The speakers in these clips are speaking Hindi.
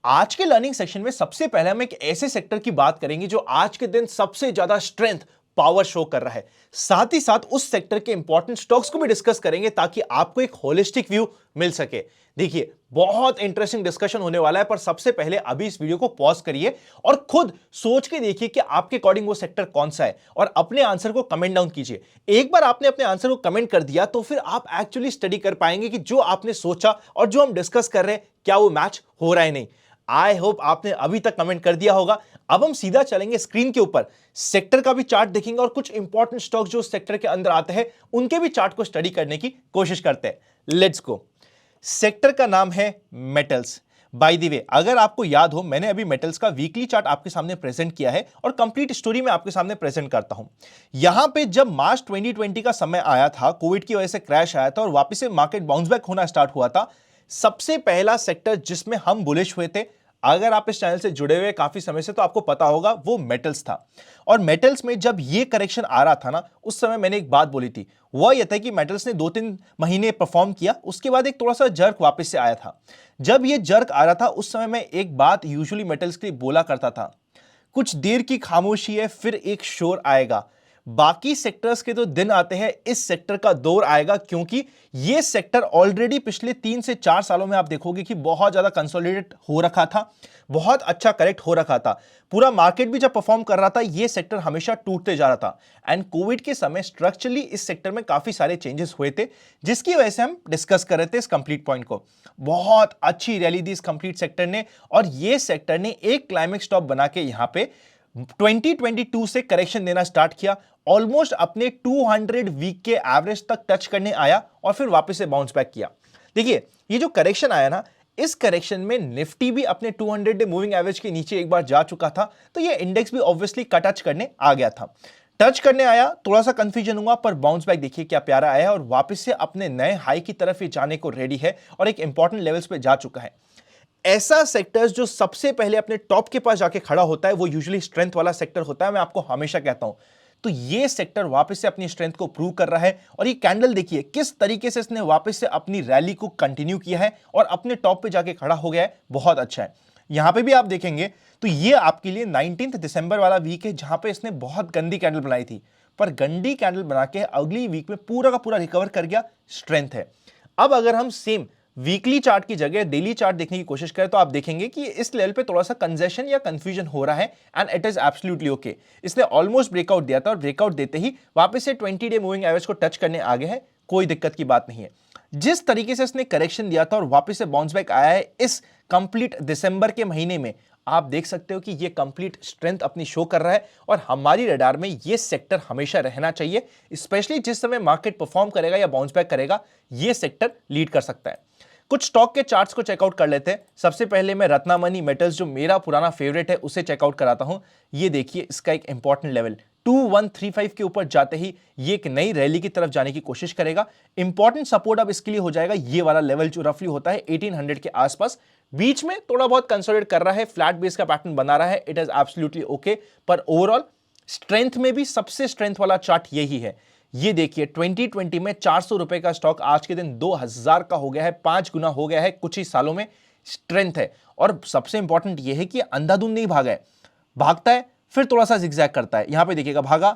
आज के लर्निंग सेक्शन में सबसे पहले हम एक ऐसे सेक्टर की बात करेंगे जो आज के दिन सबसे ज्यादा स्ट्रेंथ पावर शो कर रहा है। साथ ही साथ उस सेक्टर के इंपॉर्टेंट स्टॉक्स को भी डिस्कस करेंगे ताकि आपको एक होलिस्टिक व्यू मिल सके। देखिए, बहुत इंटरेस्टिंग डिस्कशन होने वाला है, पर सबसे पहले अभी इस वीडियो को पॉज करिए और खुद सोच के देखिए कि आपके अकॉर्डिंग वो सेक्टर कौन सा है और अपने आंसर को कमेंट डाउन कीजिए। एक बार आपने अपने आंसर को कमेंट कर दिया तो फिर आप एक्चुअली स्टडी कर पाएंगे कि जो आपने सोचा और जो हम डिस्कस कर रहे हैं क्या वो मैच हो रहा है नहीं। आई होप आपने अभी तक कमेंट कर दिया होगा। अब हम सीधा चलेंगे स्क्रीन के ऊपर, सेक्टर का भी चार्ट देखेंगे और कुछ इंपॉर्टेंट स्टॉक्स जो सेक्टर के अंदर आते हैं उनके भी चार्ट को स्टडी करने की कोशिश करते हैं। Let's go. सेक्टर का नाम है मेटल्स। बाय द वे, अगर आपको याद हो, मैंने अभी मेटल्स का वीकली चार्ट आपके सामने प्रेजेंट किया है और कंप्लीट स्टोरी में आपके सामने प्रेजेंट करता हूं। यहां पे जब मार्च 2020 का समय आया था, कोविड की वजह से क्रैश आया था और वापस से मार्केट बाउंस बैक होना स्टार्ट हुआ था, सबसे पहला सेक्टर जिसमें हम बुलिश हुए थे, अगर आप इस चैनल से जुड़े हुए काफी समय से तो आपको पता होगा, वो मेटल्स था। और मेटल्स में जब ये करेक्शन आ रहा था ना, उस समय मैंने एक बात बोली थी, वह यह था कि मेटल्स ने 2-3 महीने परफॉर्म किया, उसके बाद एक थोड़ा सा जर्क वापस से आया था। जब ये जर्क आ रहा था उस समय मैं एक बात यूजुअली मेटल्स के लिए बोला करता था, कुछ देर की खामोशी है फिर एक शोर आएगा। बाकी सेक्टर्स के तो दिन आते हैं, इस सेक्टर का दौर आएगा, क्योंकि ये सेक्टर ऑलरेडी पिछले 3 से 4 सालों में आप देखोगे कि बहुत ज्यादा कंसोलिडेट हो रखा था, बहुत अच्छा करेक्ट हो रखा था। पूरा मार्केट भी जब परफॉर्म कर रहा था, ये सेक्टर हमेशा टूटते जा रहा था। एंड कोविड के समय स्ट्रक्चरली इस सेक्टर में काफी सारे चेंजेस हुए थे, जिसकी वजह से हम डिस्कस कर रहे थे इस कंप्लीट पॉइंट को। बहुत अच्छी रैली दी इस कंप्लीट सेक्टर ने और ये सेक्टर ने एक क्लाइमेक्स टॉप बना के यहां पे 2022 से करेक्शन देना स्टार्ट किया, ऑलमोस्ट अपने 200 वीक के एवरेज तक टच करने आया और फिर वापस से बाउंस बैक किया। देखिए, ये जो करेक्शन आया ना, इस करेक्शन में निफ्टी भी अपने 200 डे मूविंग एवरेज के नीचे एक बार जा चुका था, तो ये इंडेक्स भी ऑब्वियसली टच करने आ गया था। टच करने आया, थोड़ा सा कंफ्यूजन हुआ, पर बाउंस बैक देखिए क्या प्यारा आया और वापस से अपने नए हाई की तरफ ही जाने को रेडी है और एक इंपॉर्टेंट लेवल्स पे जा चुका है। ऐसा सेक्टर्स जो सबसे पहले अपने टॉप के पास जाके खड़ा होता है, वो यूजुअली स्ट्रेंथ वाला सेक्टर होता है, मैं आपको हमेशा कहता हूं। तो ये सेक्टर वापस से अपनी स्ट्रेंथ को प्रूव कर रहा है और ये कैंडल देखिए किस तरीके से इसने वापस से अपनी रैली को कंटिन्यू किया है और अपने टॉप पे जाके खड़ा हो गया है, बहुत अच्छा है। यहां पे भी आप देखेंगे तो ये आपके लिए 19 दिसंबर वाला वीक है, जहां पे इसने बहुत गंदी कैंडल बनाई थी, पर गंदी कैंडल बना के अगली वीक में पूरा का पूरा रिकवर कर गया, स्ट्रेंथ है। अब अगर हम सेम वीकली चार्ट की जगह डेली चार्ट देखने की कोशिश करें तो आप देखेंगे कि इस लेवल पे थोड़ा सा कंजेशन या कंफ्यूजन हो रहा है and it is absolutely okay. इसने ऑलमोस्ट ब्रेकआउट दिया था और ब्रेकआउट देते ही वापस से 20 डे मूविंग एवरेज को टच करने आगे है, कोई दिक्कत की बात नहीं है। जिस तरीके से इसने करेक्शन दिया था और वापस से बाउंस बैक आया है इस कंप्लीट दिसंबर के महीने में, आप देख सकते हो कि ये कंप्लीट स्ट्रेंथ अपनी शो कर रहा है और हमारी रडार में ये सेक्टर हमेशा रहना चाहिए, स्पेशली जिस समय मार्केट परफॉर्म करेगा या बाउंस बैक करेगा, ये सेक्टर लीड कर सकता है। कुछ स्टॉक के चार्ट्स को चेकआउट कर लेते हैं। सबसे पहले मैं रत्नामणि मेटल्स, जो मेरा पुराना फेवरेट है, उसे चेकआउट कराता हूं। ये देखिए, इसका एक इंपॉर्टेंट लेवल 2135 के ऊपर जाते ही ये एक नई रैली की तरफ जाने की कोशिश करेगा। इंपॉर्टेंट सपोर्ट अब इसके लिए हो जाएगा ये वाला लेवल जो रफली होता है 1800 के आसपास। बीच में थोड़ा बहुत कंसोलिडेट कर रहा है, फ्लैट बेस का पैटर्न बना रहा है, इट इज एब्सोल्युटली ओके, पर ओवरऑल स्ट्रेंथ में भी सबसे स्ट्रेंथ वाला चार्ट यही है। ये देखिए, 2020 में 400 रुपए का स्टॉक आज के दिन 2000 का हो गया है, 5 गुना हो गया है कुछ ही सालों में। स्ट्रेंथ है और सबसे इंपॉर्टेंट ये है कि अंधाधुंध नहीं भागा है, भागता है फिर थोड़ा सा जिगजैग करता है। यहां पे देखिएगा, भागा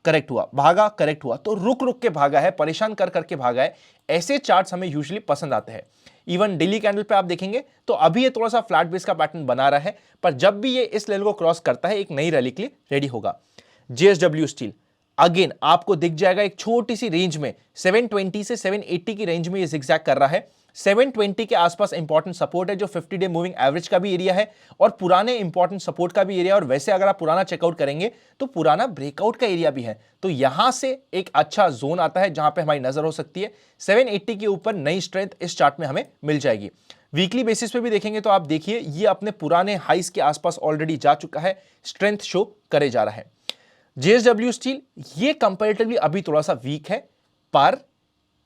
करेक्ट हुआ, भागा करेक्ट हुआ, तो रुक रुक के भागा है, परेशान कर करके भागा है। ऐसे चार्ट्स हमें यूजुअली पसंद आते हैं। इवन डेली कैंडल पे आप देखेंगे तो अभी ये थोड़ा सा फ्लैट बेस का पैटर्न बना रहा है, पर जब भी ये इस लेवल को क्रॉस करता है, एक नई रैली के लिए रेडी होगा। जेएसडब्ल्यू स्टील अगेन आपको दिख जाएगा एक छोटी सी रेंज में, 720 से 780 की रेंज में ये जिगजैग कर रहा है। 720 के आसपास इंपॉर्टेंट सपोर्ट है, जो 50 डे मूविंग एवरेज का भी एरिया है और पुराने इंपॉर्टेंट सपोर्ट का भी एरिया। और वैसे अगर आप पुराना चेकआउट करेंगे तो पुराना ब्रेकआउट का एरिया भी है, तो यहां से एक अच्छा जोन आता है जहां पे हमारी नजर हो सकती है। 780 के ऊपर नई स्ट्रेंथ इस चार्ट में हमें मिल जाएगी। वीकली बेसिस पे भी देखेंगे तो आप देखिए, ये अपने पुराने हाइस के आसपास ऑलरेडी जा चुका है, स्ट्रेंथ शो करे जा रहा है। जेएसडब्ल्यू स्टील ये कंपैरेटिवली अभी थोड़ा सा वीक है, पर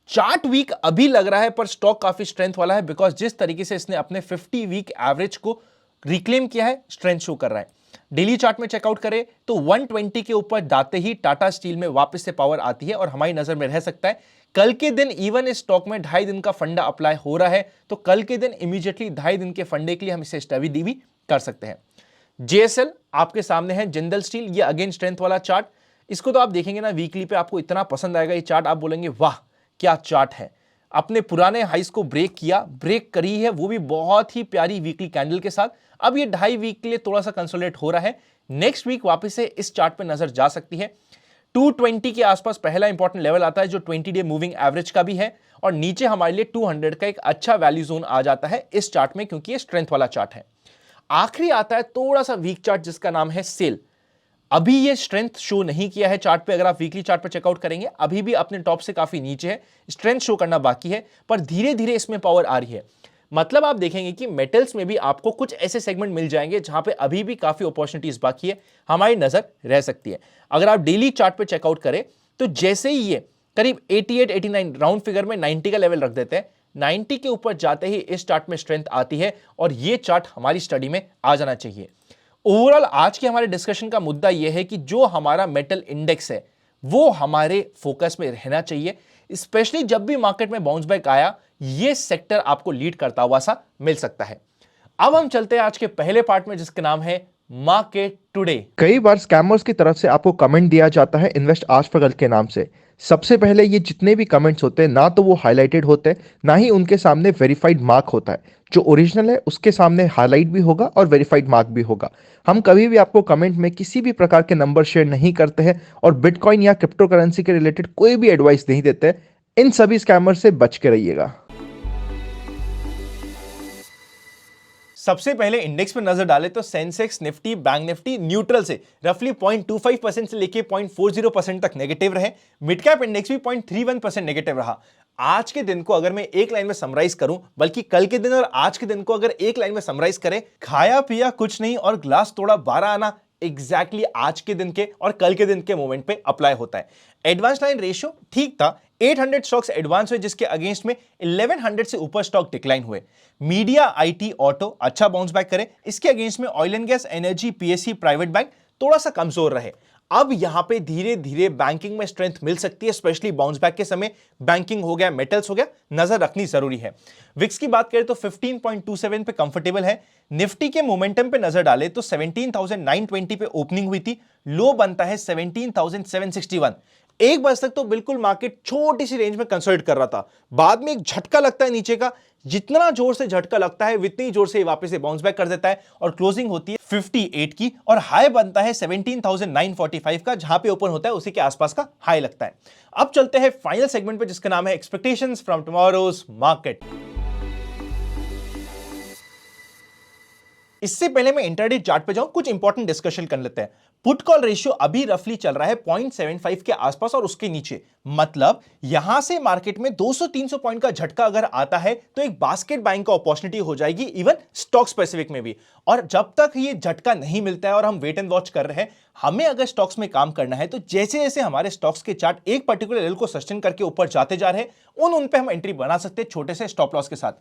चार्ट वीक अभी लग रहा है, पर स्टॉक काफी स्ट्रेंथ वाला है, बिकॉज जिस तरीके से इसने अपने 50 वीक एवरेज को रिक्लेम किया है, स्ट्रेंथ शो कर रहा है। डेली चार्ट में चेकआउट करें तो 120 के ऊपर जाते ही टाटा स्टील में वापस से पावर आती है और हमारी नजर में रह सकता है। कल के दिन इवन इस स्टॉक में 2.5 दिन का फंडा अप्लाई हो रहा है, तो कल के दिन इमीडिएटली 2.5 दिन के फंडे के लिए हम इसे स्टडी डी भी कर सकते हैं। जेएसएल आपके सामने है, जिंदल स्टील, ये अगेन स्ट्रेंथ वाला चार्ट। इसको तो आप देखेंगे ना वीकली पे, आपको इतना पसंद आएगा ये चार्ट, आप बोलेंगे वाह क्या चार्ट है। अपने पुराने हाइस को ब्रेक करी है, वो भी बहुत ही प्यारी वीकली कैंडल के साथ। अब ये 2.5 वीक के लिए थोड़ा सा कंसोलिडेट हो रहा है, नेक्स्ट वीक वापस से इस चार्ट पे नजर जा सकती है। 220 के आसपास पहला इंपॉर्टेंट लेवल आता है जो 20 डे मूविंग एवरेज का भी है, और नीचे हमारे लिए 200 का एक अच्छा वैल्यू जोन आ जाता है इस चार्ट में, क्योंकि ये स्ट्रेंथ वाला चार्ट है। आखिरी आता है थोड़ा सा वीक चार्ट जिसका नाम है सेल। अभी ये स्ट्रेंथ शो नहीं किया है चार्ट पे, अगर आप वीकली चार्ट पे चेकआउट करेंगे अभी भी अपने टॉप से काफी नीचे है, स्ट्रेंथ शो करना बाकी है, पर धीरे धीरे इसमें पावर आ रही है। मतलब आप देखेंगे कि मेटल्स में भी आपको कुछ ऐसे सेगमेंट मिल जाएंगे जहां पे अभी भी काफी अपॉर्चुनिटीज बाकी है, हमारी नजर रह सकती है। अगर आप डेली चार्ट पे चेकआउट करें तो जैसे ही ये करीब 88 89 राउंड फिगर में 90 का लेवल रख देते हैं, 90 के ऊपर जाते ही इस चार्ट में स्ट्रेंथ आती है और ये चार्ट हमारी स्टडी में आ जाना चाहिए। ओवरऑल आज के हमारे डिस्कशन का मुद्दा यह है कि जो हमारा मेटल इंडेक्स है वो हमारे फोकस में रहना चाहिए, स्पेशली जब भी मार्केट में बाउंस बैक आया, ये सेक्टर आपको लीड करता हुआ सा मिल सकता है। अब हम चलते हैं आज के पहले पार्ट में जिसका नाम है मार्केट टुडे। कई बार स्कैमर्स की तरफ से आपको कमेंट दिया जाता है इन्वेस्ट आज पर कल के नाम से। सबसे पहले ये जितने भी कमेंट्स होते हैं ना तो वो हाईलाइटेड होते हैं, ना ही उनके सामने वेरीफाइड मार्क होता है। जो ओरिजिनल है उसके सामने हाईलाइट भी होगा और वेरीफाइड मार्क भी होगा। हम कभी भी आपको कमेंट में किसी भी प्रकार के नंबर शेयर नहीं करते हैं और बिटकॉइन या क्रिप्टो करेंसी के रिलेटेड कोई भी एडवाइस नहीं देते। इन सभी स्कैमर से बच के रहिएगा। सबसे पहले इंडेक्स पे नजर डाले तो Sensex, Nifty, bank Nifty neutral से रफली 0.25% से लेके 0.40% तक नेगेटिव रहे। मिड कैप इंडेक्स भी 0.31% नेगेटिव रहा। आज के दिन को अगर मैं एक लाइन में समराइज करूं, बल्कि कल के दिन और आज के दिन को अगर एक लाइन में समराइज करें, खाया पिया कुछ नहीं और ग्लास तोड़ा 12 आना एग्जैक्टली आज के दिन के और कल के दिन के मोमेंट पे अप्लाई होता है। एडवांस लाइन रेशियो ठीक था, 800 स्टॉक्स एडवांस हुए जिसके अगेंस्ट में 1100 से ऊपर स्टॉक डिक्लाइन हुए। मीडिया, आईटी, ऑटो अच्छा बाउंस बैक करे, इसके अगेंस्ट में oil and gas, energy, PSC, private bank थोड़ा सा कमजोर रहे। अब यहां पे धीरे धीरे बैंकिंग में स्ट्रेंथ मिल सकती है, स्पेशली बाउंस बैक के समय। बैंकिंग हो गया, मेटल्स हो गया, नजर रखनी जरूरी है। विक्स की बात करें तो 15.27 पे कंफर्टेबल है। निफ्टी के मोमेंटम पे नजर डाले तो 17,920 पे ओपनिंग हुई थी, लो बनता है 17,761। एक बजे तक तो बिल्कुल मार्केट छोटी सी रेंज में कंसोलिडेट कर रहा था, बाद में एक झटका लगता है नीचे का, जितना जोर से झटका लगता है उतनी जोर से वापस से बाउंस बैक कर देता है और क्लोजिंग होती है 58 की और हाई बनता है 17,945 का, जहां पे ओपन होता है उसी के आसपास का हाई लगता है। अब चलते हैं फाइनल सेगमेंट पे जिसका नाम है एक्सपेक्टेशंस फ्रॉम टुमारोज मार्केट। इससे पहले मैं इंट्राडे चार्ट पे जाऊं, कुछ इंपॉर्टेंट डिस्कशन कर लेते हैं। पुट कॉल रेशियो अभी रफली चल रहा है 0.75 के आसपास और उसके नीचे, मतलब यहां से मार्केट में 200-300 पॉइंट का झटका अगर आता है तो एक बास्केट बाइंग का अपॉर्चुनिटी हो जाएगी, इवन स्टॉक स्पेसिफिक में भी। और जब तक ये झटका नहीं मिलता है और हम वेट एंड वॉच कर रहे हैं, हमें अगर स्टॉक्स में काम करना है तो जैसे जैसे हमारे स्टॉक्स के चार्ट एक पर्टिकुलर लेवल को सस्टेन करके ऊपर जाते जा रहे हैं, उन पे हम एंट्री बना सकते हैं छोटे से स्टॉप लॉस के साथ।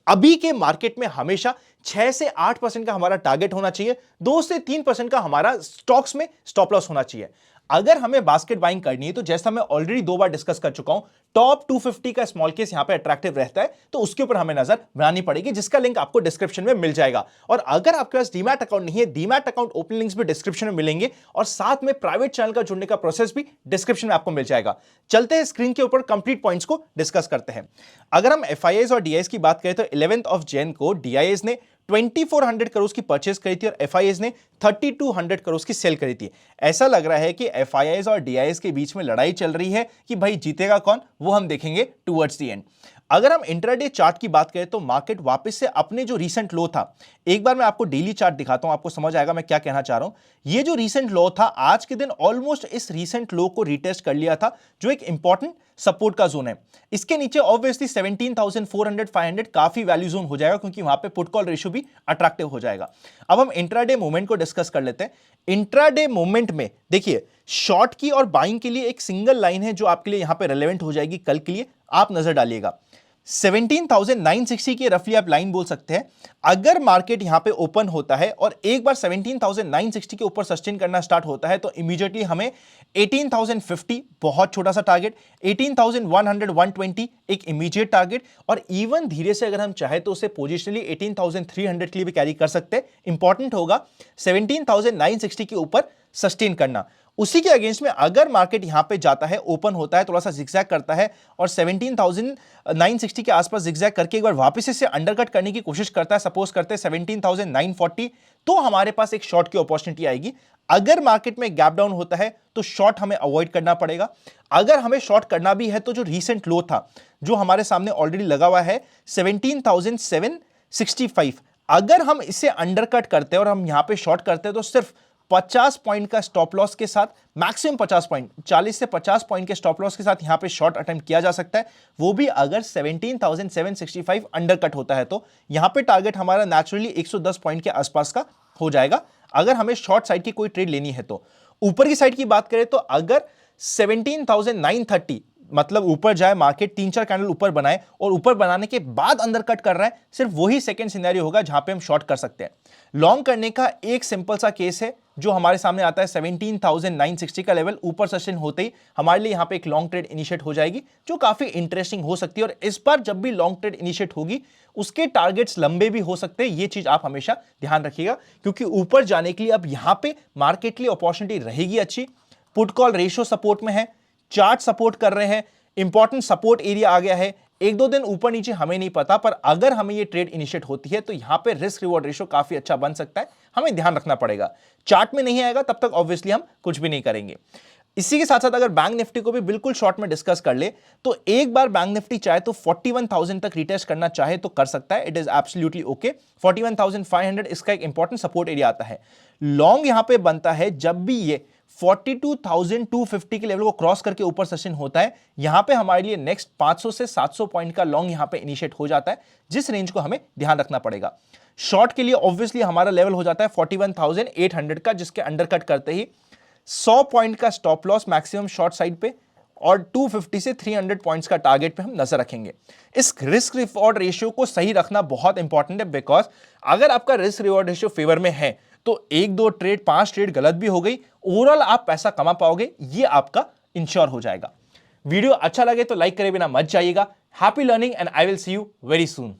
अभी के मार्केट में हमेशा 6 से 8% का हमारा टारगेट होना चाहिए, 2 से 3% का हमारा स्टॉक्स में स्टॉप लॉस होना चाहिए। अगर हमें बास्केट बाइंग करनी है तो जैसा मैं ऑलरेडी 2 बार डिस्कस कर चुका हूं, टॉप 250 का स्मॉल केस यहां पे अट्रैक्टिव रहता है, तो उसके ऊपर हमें नजर बनानी पड़ेगी, जिसका लिंक आपको डिस्क्रिप्शन में मिल जाएगा। और अगर आपके पास डीमैट अकाउंट नहीं है, डीमैट अकाउंट ओपन लिंक्स भी डिस्क्रिप्शन में मिलेंगे और साथ में प्राइवेट चैनल का जुड़ने का प्रोसेस भी डिस्क्रिप्शन में आपको मिल जाएगा। चलते हैं स्क्रीन के ऊपर कंप्लीट पॉइंट्स को डिस्कस करते हैं। अगर हम एफआईआईज और डीआईएस की बात करें तो 11 जैन को डीआईएस ने 2400 करोड़ की परचेस करी थी और एफआईआईज ने 3200 करोड़ की सेल करी थी। ऐसा लग रहा है कि एफआईआईज और डीआईएस के बीच में लड़ाई चल रही है कि भाई जीतेगा कौन, वो हम देखेंगे टुवर्ड्स द एंड। अगर हम इंट्राडे चार्ट की बात करें तो मार्केट वापस से अपने जो रीसेंट लो था, एक बार मैं आपको डेली चार्ट दिखाता हूं, आपको समझ आएगा मैं क्या कहना चाह रहा हूं। ये जो रीसेंट लो था, आज के दिन ऑलमोस्ट इस रीसेंट लो को रिटेस्ट कर लिया था, जो एक इंपॉर्टेंट सपोर्ट का जोन है। इसके नीचे ऑब्वियसली 17,400-500 काफी वैल्यू जोन हो जाएगा, क्योंकि वहां पे पुट कॉल रेशियो भी अट्रैक्टिव हो जाएगा। अब हम इंट्राडे मूवमेंट को डिस्कस कर लेते हैं। इंट्राडे मूवमेंट में देखिए, शॉर्ट की और बाइंग के लिए एक सिंगल लाइन है जो आपके लिए यहां पे रेलेवेंट हो जाएगी कल के लिए, आप नजर डालिएगा। 17,960 की रफली आप लाइन बोल सकते हैं। अगर मार्केट यहां पे ओपन होता है और एक बार 17,960 के ऊपर सस्टेन करना स्टार्ट होता है तो इमीडिएटली हमें 18,050 बहुत छोटा सा टारगेट, 18,100 120 एक इमीडिएट टारगेट, और इवन धीरे से अगर हम चाहे तो उसे पोजिशनली 18,300 के लिए भी कैरी कर सकते हैं। इंपॉर्टेंट होगा 17,960 के ऊपर सस्टेन करना। उसी के अगेंस्ट में अगर मार्केट यहां पे जाता है, ओपन होता है, थोड़ा सा जिगजैग करता है और 17,960 के आसपास जिगजैग करके एक बार वापस इसे अंडरकट करने की कोशिश करता है, सपोज करते हैं 17,940, तो हमारे पास एक शॉर्ट की अपॉर्चुनिटी आएगी। अगर मार्केट में गैप डाउन होता है तो शॉर्ट हमें अवॉइड करना पड़ेगा। अगर हमें शॉर्ट करना भी है तो जो रीसेंट लो था जो हमारे सामने ऑलरेडी लगा हुआ है 17,765, अगर हम इसे अंडरकट करते हैं और हम यहां पे शॉर्ट करते हैं तो सिर्फ 50 पॉइंट का स्टॉप लॉस के साथ, मैक्सिमम 50 पॉइंट, 40 से 50 पॉइंट के स्टॉप लॉस के साथ यहां पे शॉर्ट अटेम्प्ट किया जा सकता है। वो भी अगर 17,765 अंडरकट होता है तो यहां पे टारगेट हमारा नेचुरली 110 पॉइंट के आसपास का हो जाएगा अगर हमें शॉर्ट साइड की कोई ट्रेड लेनी है तो। ऊपर की साइड की बात करें तो अगर 17,930 मतलब ऊपर जाए मार्केट, 3-4 कैंडल ऊपर बनाए और ऊपर बनाने के बाद अंदर कट कर रहा है, सिर्फ वही सेकंड सिनेरियो होगा जहां पे हम शॉर्ट कर सकते हैं। लॉन्ग करने का एक सिंपल सा केस है जो हमारे सामने आता है 17,960 का लेवल ऊपर सेशन होते ही हमारे लिए यहां पे एक लॉन्ग ट्रेड इनिशिएट हो जाएगी जो काफी इंटरेस्टिंग हो सकती है। और इस बार जब भी लॉन्ग ट्रेड इनिशिएट होगी उसके टारगेट्स लंबे भी हो सकते हैं, ये चीज आप हमेशा ध्यान रखिएगा क्योंकि ऊपर जाने के लिए अब यहां पे मार्केट के लिए अपॉर्चुनिटी रहेगी अच्छी। पुट कॉल रेशियो सपोर्ट में है, चार्ट सपोर्ट कर रहे हैं, इंपॉर्टेंट सपोर्ट एरिया आ गया है। 1-2 दिन ऊपर नीचे हमें नहीं पता, पर अगर हमें ये ट्रेड इनिशिएट होती है तो यहां पे रिस्क रिवॉर्ड रेशियो काफी अच्छा बन सकता है, हमें ध्यान रखना पड़ेगा। चार्ट में नहीं आएगा तब तक ऑब्वियसली हम कुछ भी नहीं करेंगे। इसी के साथ साथ अगर बैंक निफ्टी को भी बिल्कुल शॉर्ट में डिस्कस कर ले तो एक बार बैंक निफ्टी चाहे तो 41,000 तक रिटेस्ट करना चाहे तो कर सकता है, इट इज एब्सोल्युटली ओके। 41,500 इसका एक इंपॉर्टेंट सपोर्ट एरिया आता है। लॉन्ग यहां पे बनता है जब भी ये 42,250 के लेवल को क्रॉस करके ऊपर सेशन होता है, यहां पे हमारे लिए नेक्स्ट 500 से 700 पॉइंट का लॉन्ग यहां पे इनिशिएट हो जाता है, जिस रेंज को हमें ध्यान रखना पड़ेगा। शॉर्ट के लिए ऑब्वियसली हमारा लेवल हो जाता है 41,800 का, जिसके अंडरकट करते ही 100 पॉइंट का stop loss maximum short side पे और 250 से 300 पॉइंट्स का टारगेट पे हम नजर रखेंगे। इस रिस्क रिवॉर्ड रेशियो को सही रखना बहुत इंपॉर्टेंट है, बिकॉज अगर आपका रिस्क रिवॉर्ड रेशियो फेवर में है तो 1-2 ट्रेड 5 ट्रेड गलत भी हो गई, ओवरऑल आप पैसा कमा पाओगे, ये आपका इंश्योर हो जाएगा। वीडियो अच्छा लगे तो लाइक करे बिना मत जाइएगा। Happy learning and I will see you very soon.